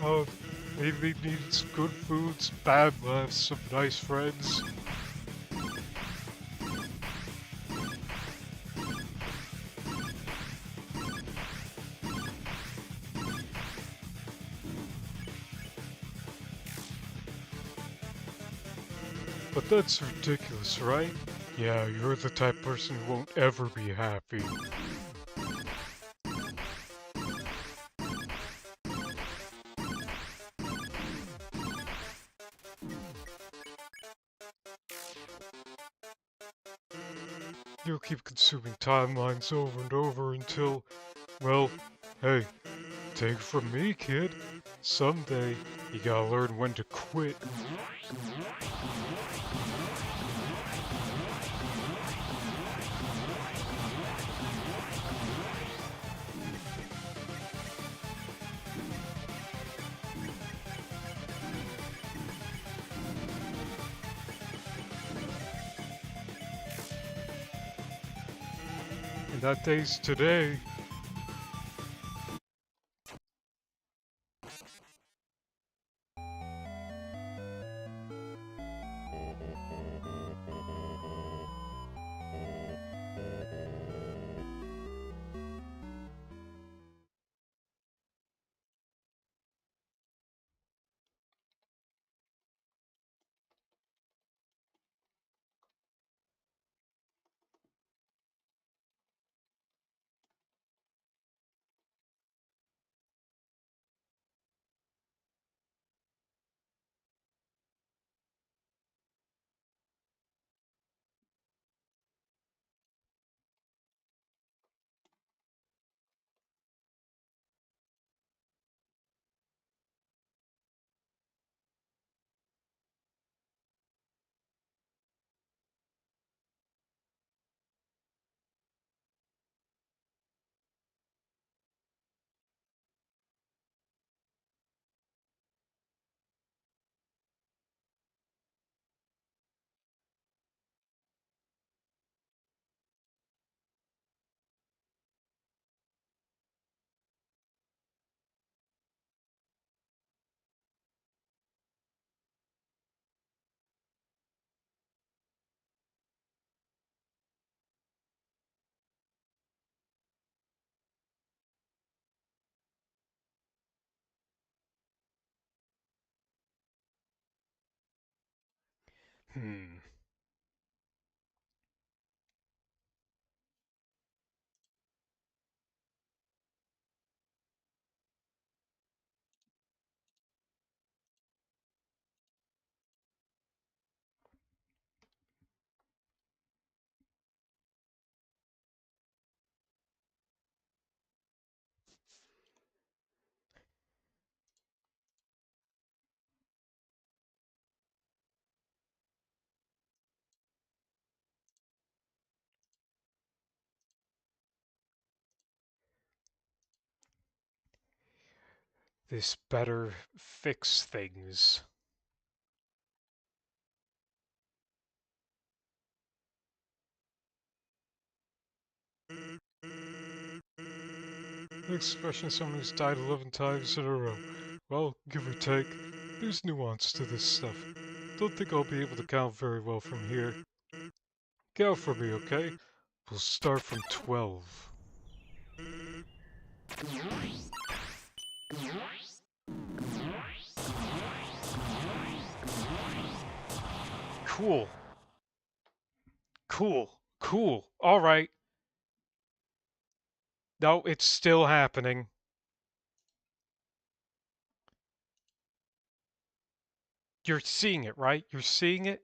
Uh, maybe they needed some good food, some bad laughs, some nice friends. But that's ridiculous, right? Yeah, you're the type of person who won't ever be happy. You'll keep consuming timelines over and over until, well, hey, take it from me, kid. Someday, you gotta learn when to quit. And that day's today. Hmm. This better fix things. The expression of someone who's died 11 times in a row. Well, give or take, there's nuance to this stuff. Don't think I'll be able to count very well from here. Count for me, okay? We'll start from 12. Cool. Cool. Cool. Alright. No, it's still happening. You're seeing it, right? You're seeing it?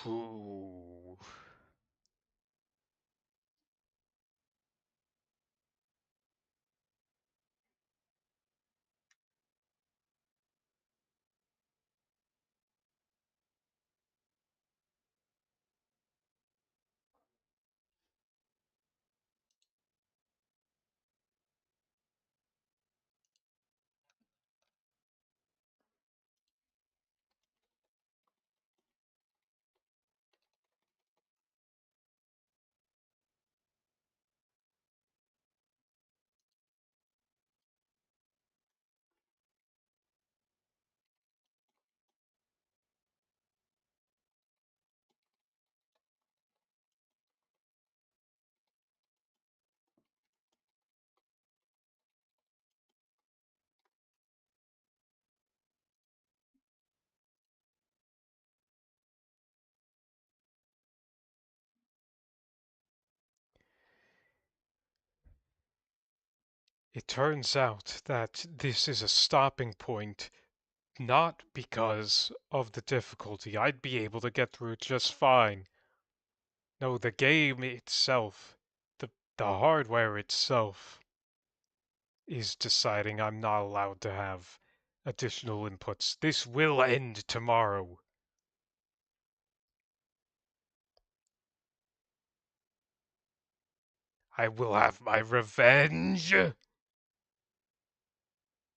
Ooh. It turns out that this is a stopping point, not because of the difficulty. I'd be able to get through it just fine. No, the game itself, the hardware itself, is deciding I'm not allowed to have additional inputs. This will end tomorrow. I will have my revenge.